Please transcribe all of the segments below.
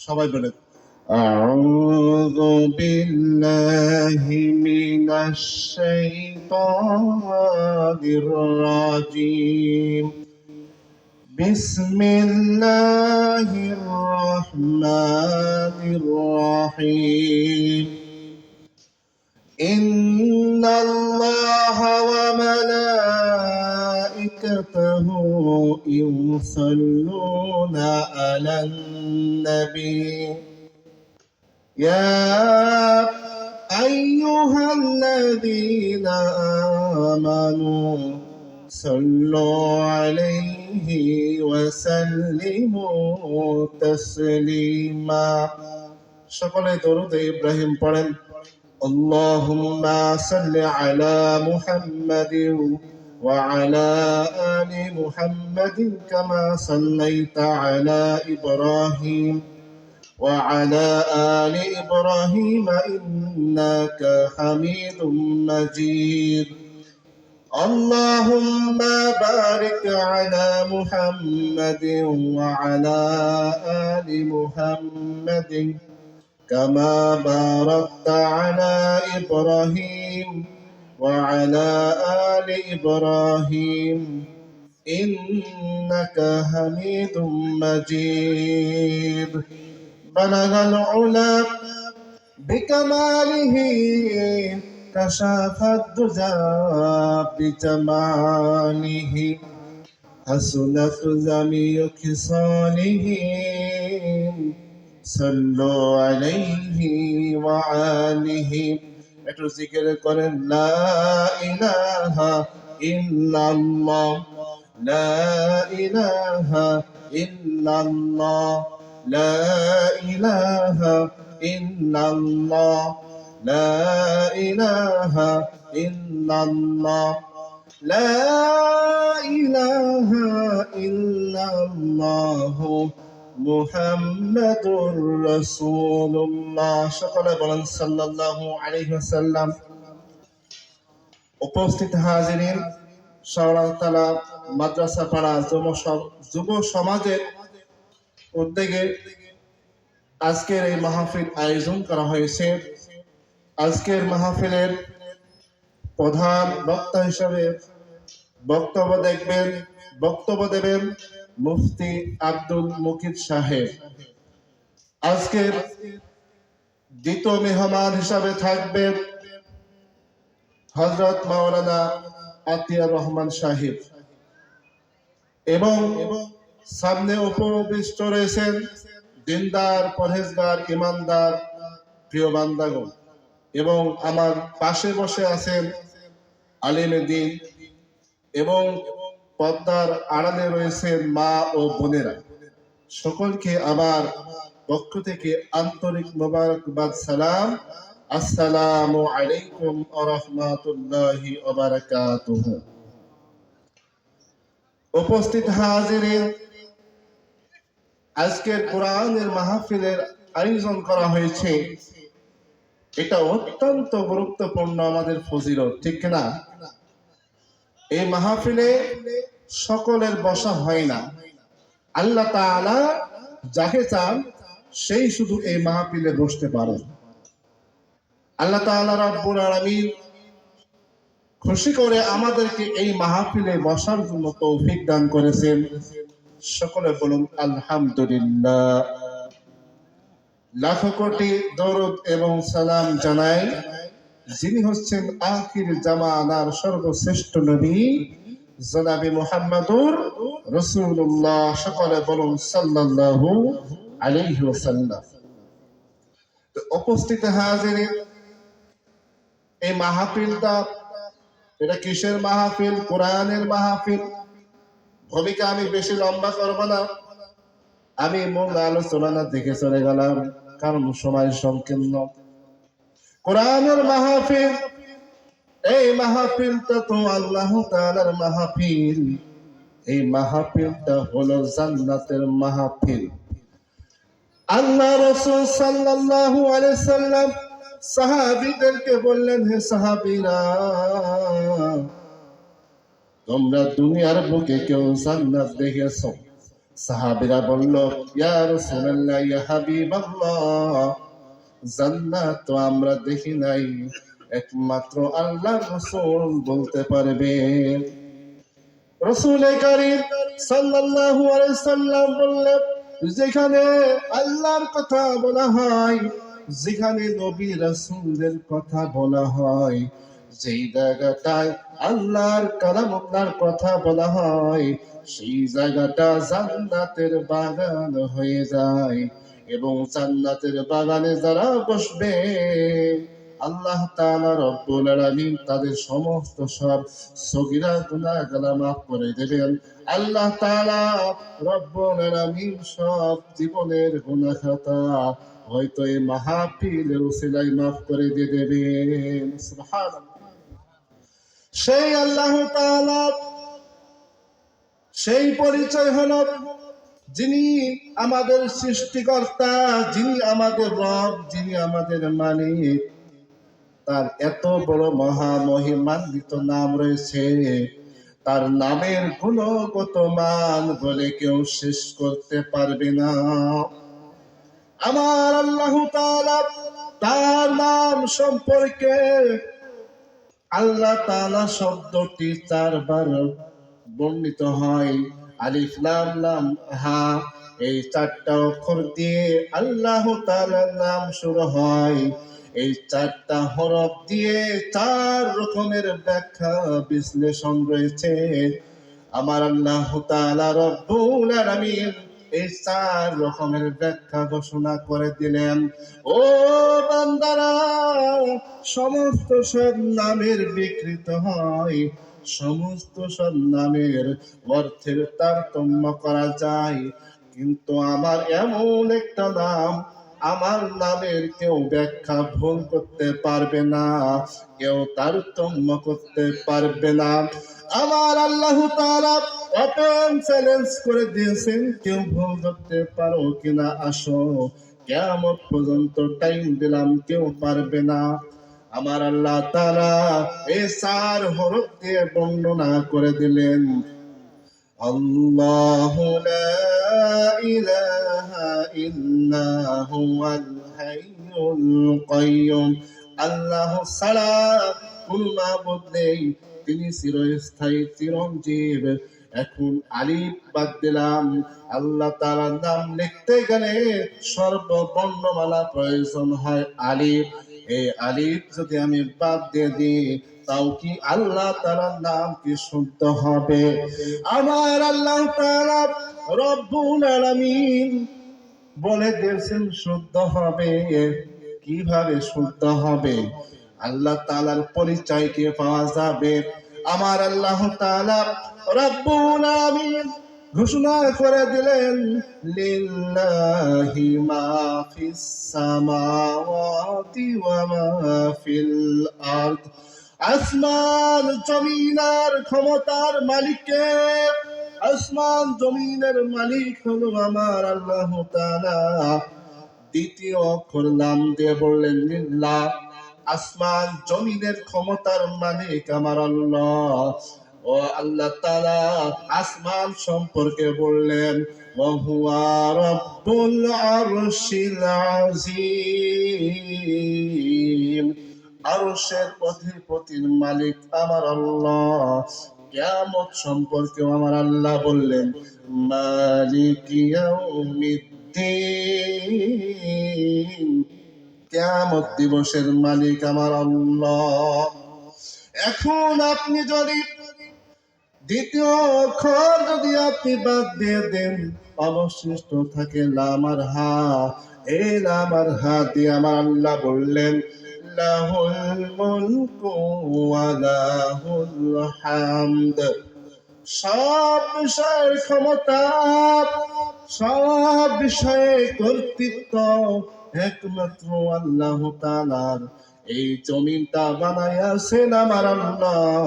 সবাই বলে আউযু বিল্লাহি মিনাশ শাইতানির রাজিম বিসমিল্লাহির রহমানির রহিম ইন্নাল্লাহা ওয়া ملائكته يصلون على النبي يا أيها الذين آمنوا صلوا عليه وسلموا تسليما সকলে দরুদ ইব্রাহিম পড়েন اللهم صل على محمد وعلى آل محمد كما صليت على إبراهيم وعلى آل إبراهيم إنك حميد مجيد اللهم بارك على محمد وعلى آل محمد كما باركت على إبراهيم وعلى آل إبراهيم إنك حميد مجيد بلغ العلا بكماله كشف الدجى بجماله حسنت جميع خصاله صلوا عليه وآله একটু জিকির করেন লা ইলাহা ইল্লাল্লাহ লা ইলাহা ইল্লাল্লাহ লা ইলাহা ইল্লাল্লাহ লা ইলাহা ইল্লাল্লাহ লা ইলাহা ইল্লাল্লাহ মুহাম্মাদুর রাসূলুল্লাহ সকলে বলেন সাল্লাল্লাহু আলাইহি ওয়াসাল্লাম। উপস্থিত হাজিরিন, শাওরাতালা মাদ্রাসা পাড়া যুব সমাজের উদ্যোগে আজকের এই মাহফিল আয়োজন করা হয়েছে। আজকের মাহফিলের প্রধান বক্তা হিসেবে বক্তব্য দেবেন মুফতি আব্দুল মুকিত সাহেব। আজকের দ্বিতীয় মেহমান হিসাবে থাকবেন হযরত মাওলানা আতিয়ার রহমান সাহেব এবং সামনে উপবিষ্ট রয়েছেন দিনদার, পরহেজগার, ইমানদার প্রিয় বান্দাগণ এবং আমার পাশে বসে আছেন আলেমে দ্বীন এবং পর্দার আড়ালে রয়েছেন মা ও বোনেরা। সকলকে আমার পক্ষ থেকে আন্তরিক মোবারকবাদ, সালাম। আসসালামু আলাইকুম ওয়া রাহমাতুল্লাহি ওয়া বারাকাতুহু। উপস্থিত হাজিরিন, আজকের কোরআনের মাহফিলের আয়োজন করা হয়েছে। এটা অত্যন্ত গুরুত্বপূর্ণ আমাদের ফজিলত, ঠিক না? এই মাহফিলে সকলের বসা হয় না। আল্লাহ তাআলা যাকে চান সেই শুধু এই মাহফিলে বসতে পারেন। আল্লাহ তাআলা রাব্বুল আলামিন খুশি করে আমাদেরকে এই মাহফিলে বসার জন্য তৌফিক দান করেছেন। সকলে বলুন আলহামদুলিল্লাহ। লাখো কোটি দরুদ এবং সালাম জানাই যিনি হচ্ছেন আখির জামানার সর্বশ্রেষ্ঠ নবী জনাবে মুহাম্মাদুর রাসূলুল্লাহ। সকলে বলুন সাল্লাল্লাহু আলাইহি ওয়াসাল্লাম। তো উপস্থিত হাজিরিন, এই মাহফিলটা এটা কিসের মাহফিল? কোরআনের মাহফিল। ভূমিকা আমি বেশি লম্বা করব না, আমি মূল আলোচনা দেখে চলে গেলাম কারণ সময় সংকীর্ণ। কোরআনের মাহফিল, এই মাহফিলটা তো আল্লাহ তাআলার মাহফিল। এই মাহফিলটা হলো জান্নাতের মাহফিল। আল্লাহ রাসূল সাল্লাল্লাহু আলাইহি সাল্লাম সাহাবীদেরকে বললেন, হে সাহাবীরা, তোমরা দুনিয়ার বুকে কেউ জান্নাত দেখেছো? সাহাবীরা বলল, ইয়া রাসূলুল্লাহ, ইয়া হাবিবাল্লাহ, জান্নাত তো আমরা দেখি নাই, একমাত্র আল্লাহর রাসূল বলতে পারবেন। রাসূল কারীম সাল্লাল্লাহু আলাইহি সাল্লাম বললেন, যেখানে আল্লাহর কথা বলা হয়, যেখানে নবী রাসূলদের কথা বলা হয়, যেই জায়গাটায় আল্লাহর কালামুল্লাহর কথা বলা হয়, সেই জায়গাটা জান্নাতের বাগান হয়ে যায়। এবং জান্নাতের বাগানে যারা বসবে, আল্লাহ তাআলা রব্বুল আলামিন তাদের সমস্ত সব সগীরা গুনাহগালা মাফ করে দেবেন। আল্লাহ তাআলা রব্বুল আলামিন সব জীবনের গুনাহ খাতা হয়তো এই মাহফিলের উসিলায় মাফ করে দিয়ে দেবেন। সুবহানাল্লাহ। সেই আল্লাহ তাআলা, সেই পরিচয় হলো যিনি আমাদের সৃষ্টিকর্তা, যিনি আমাদের রব, যিনি আমাদের মালিক। তার এত বড় মহামহিমান্বিত নাম রয়েছে, তার নামের গুণগত মান বলে কেউ শেষ করতে পারবে না। আমার আল্লাহ তাআলা, তার নাম সম্পর্কে আল্লাহ তাআলা শব্দটি 4 বার বর্ণিত হয়। আলিফ লাম লাম হা, এই 4টা অক্ষর দিয়ে আল্লাহ তাআলার নাম শুরু হয়। এই 4টা হরফ দিয়ে 4 রকমের ব্যাখ্যা বিশ্লেষণ রয়েছে। আমার আল্লাহ তাআলা রব্বুল আলামিন এই 4 রকমের ব্যাখ্যা ঘোষণা করে দিলেন। ও বান্দারা, সমস্ত সব নামের বিকৃত হয়, সমস্ত সব নামের অর্থের তারতম্য করা যায়, কিন্তু আমার এমন একটা নাম, আমার নামের কেউ ব্যাখ্যা ভুল করতে পারবে না, কেউ তারতম্য করতে পারবে না। আমার আল্লাহ তাআলা ওপেন চ্যালেঞ্জ করে দিয়েছেন, কেউ ভুল করতে পারো কিনা, আসো, কিয়ামত পর্যন্ত টাইম দিলাম, কেউ পারবে না। আমার আল্লাহ তাআলা এই 4 হরফ দিয়ে বর্ণনা করে দিলেন, আল্লাহু লা ইলাহা ইল্লা হুয়াল হাইয়ুল কাইয়্যুম। আল্লাহ ছাড়া কোনো মাবুদ নেই, তিনি চিরস্থায়ী চিরঞ্জীব। এখন আলিফ বাদ দিলাম। আল্লাহ তাআলার নাম লিখতে গেলে সর্ববর্ণমালা প্রয়োজন হয় আলিফ। এই আলিফ যদি আমি বাদ দিয়ে দিই, তাও কি আল্লাহ তাআলার নাম কি শুদ্ধ হবে? আমার আল্লাহ তাআলা রব্বুল আলামিন বলে দিয়েছেন শুদ্ধ হবে। কিভাবে শুদ্ধ হবে? আল্লাহ তাআলার পরিচয় কি পাওয়া যাবে? আমার আল্লাহ তাআলা রব্বুল আলামিন ঘোষণা করে দিলেন, লিল্লাহি মা ফিস সামাওয়াতি ওয়া মা ফিল আরদ। আসমান জমিনের ক্ষমতার মালিককে, আসমান জমিনের মালিক হলো আমার আল্লাহ তাআলা। দ্বিতীয় অক্ষর নাম দিয়ে বললেন লিল্লাহ, আসমান জমিনের ক্ষমতার মালিক আমার আল্লাহ। ও আল্লাহ তাআলা আসমান সম্পর্কে বললেন, ওয়া হুয়া রাব্বুল আরশিল আযীম, আরশের অধিপতির মালিক আমার আল্লাহ। কিয়ামত সম্পর্কেও আমার আল্লাহ বললেন, মালিক ইয়াউমিদ্দিন, কিয়ামত দিবসের মালিক আমার আল্লাহ। এখন আপনি যদি দ্বিতীয় অক্ষর যদি আপনি বাদ দিয়ে দেন, অবশিষ্ট থাকে লাম আর হা। এই লাম আর হা দিয়ে আমার আল্লাহ বললেন, লাহুল মুলকু ওয়া লাহুল হামদ, সব বিষয়ের ক্ষমতা, সব বিষয়ে কর্তৃত্ব একমাত্র আল্লাহ তাআলার। এই জমিনটা বানাইয়াছেন আমার আল্লাহ,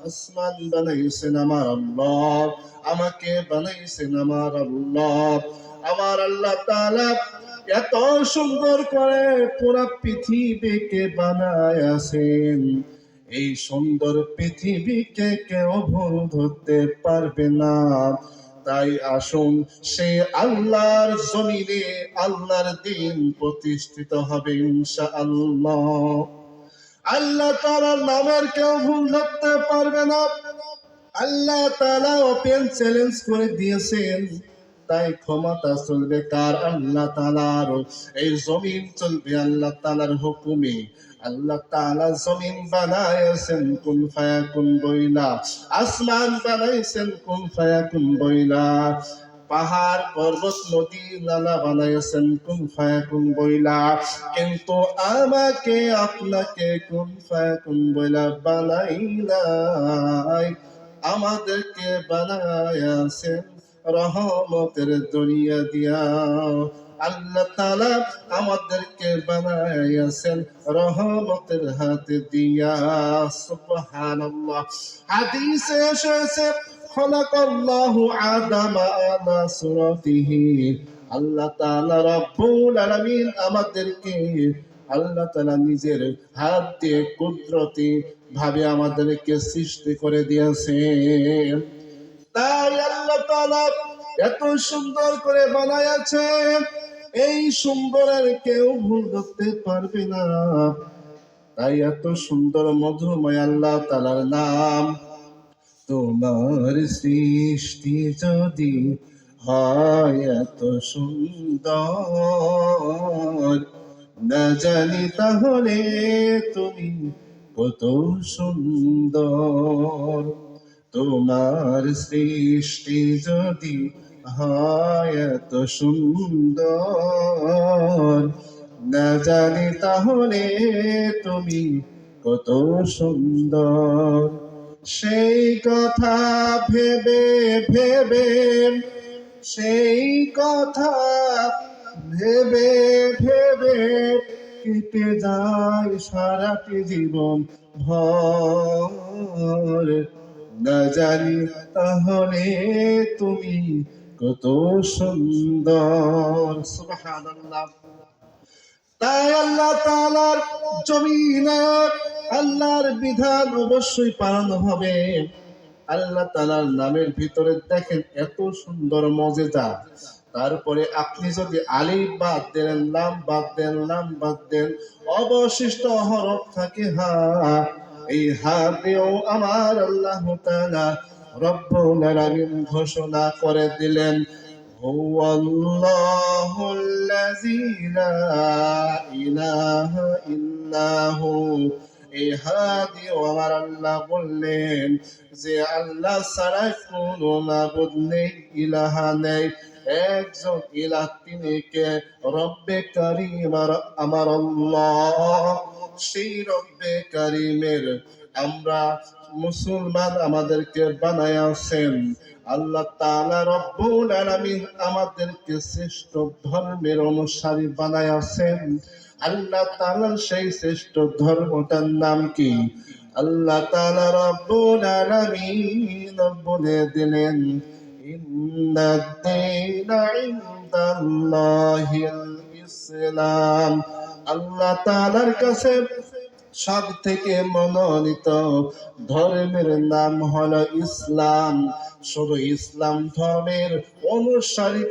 আসমান বানাইছেন আমার আল্লাহ, আমাকে বানাইছেন আমার আল্লাহ। আমার আল্লাহ তাআলা এত সুন্দর করে পুরা পৃথিবীকে বানাইয়াছেন, এই সুন্দর পৃথিবীকে কেউ ভুল ধরতে পারবে না। তাই আসুন সে আল্লাহর জমিনে আল্লাহর দিন প্রতিষ্ঠিত হবে ইনশাআল্লাহ। আল্লাহ তাআলার নামের কেউ ভুল ধরতে পারবে না। আল্লাহ তাআলা ওপেন চ্যালেঞ্জ করে দিয়েছেন, তাই ক্ষমতা চলবে কার? আল্লাহ তাআলার। এই জমিন চলবে আল্লাহ তাআলার হুকুমে। আল্লাহ তাআলা জমিন বানাইছেন কুন ফায়াকুন বইলা, আসমান বানাইছেন কুন ফায়াকুন বইলা, পাহাড় পর্বত নদী নালা বানাইছেন কুন ফায়াকুন বইলা, কিন্তু আমাকে আপনাকে কুন ফায়াকুন বইলা বানাই নাই। আমাদেরকে বানাইছেন রহমতের দরিয়া দিয়া। আল্লাহ তাআলা আমাদেরকে বানাইছেন রহমতের হাত দিয়া। সুবহানাল্লাহ। হাদিসে এসেছে খলাকাল্লাহু আদামা আলা সুরাতিহি। আল্লাহ তাআলা রব্বুল আলামিন আমাদেরকে আল্লাহ তাআলা নিজের হাত দিয়ে কুদরতি ভাবে আমাদেরকে সৃষ্টি করে দিয়েছেন। তাই আল্লাহ তাআলা এত সুন্দর করে বানাইছে, এই সুন্দরের কেউ ভুল ধরতে পারবে না। তাই এত সুন্দর মধুময় আল্লাহ তাআলার নাম। তোমার সৃষ্টি যদি হয় এত সুন্দর, না জানি তাহলে তুমি কত সুন্দর। তোমার সৃষ্টি যদি হয় এত সুন্দর, না জানি তাহলে তুমি কত সুন্দর। সেই কথা ভেবে ভেবে, সেই কথা ভেবে ভেবে কেটে যায় সারাটি জীবন ভর, না জানি তাহলে তুমি কত সুন্দর। সুবহানাল্লাহ। তাই আল্লাহ তাআলার জমিনে আল্লাহর বিধান অবশ্যই পালন হবে। আল্লাহ তাআলার নামের ভিতরে দেখেন এত সুন্দর মজেজা। তারপরে আপনি যদি আলিফ বাদ দেন, লাম বাদ দেন, লাম বাদ দেন, অবশিষ্ট হরফ থাকে হা। এই হা দিয়েও আমার আল্লাহ তাআলা রব্বুল আলামিন ঘোষণা করে দিলেন, হুয়াল্লাহুল্লাযী লা ইলাহা ইল্লাহু। এই হাদি আমার আল্লাহ বললেন যে আল্লাহ ছাড়া কোনো মাবুদ নেই, ইলাহা নেই, একজন ইলাহ, তিনি কে? রব্বে কারীম আমার আল্লাহ। সেই রব্বে কারীমের আমরা মুসলমান আমাদেরকে বানাইছেন। আল্লাহ তাআলা রব্বুল আলামিন আমাদেরকে শ্রেষ্ঠ ধর্মের অনুসারী বানাইছেন। আল্লাহ তাআলার সেই শ্রেষ্ঠ ধর্মটার নাম কি? আল্লাহ তাআলা রব্বুল আলামিন বলে দিলেন, ইন্নাদ-দীনা ইনদাল্লাহিল ইসলাম। আল্লাহ তাআলার কাছে সব থেকে মনোনীত ধর্মের নাম হলো ইসলাম। শুধু ইসলাম ধর্মের অনুসারী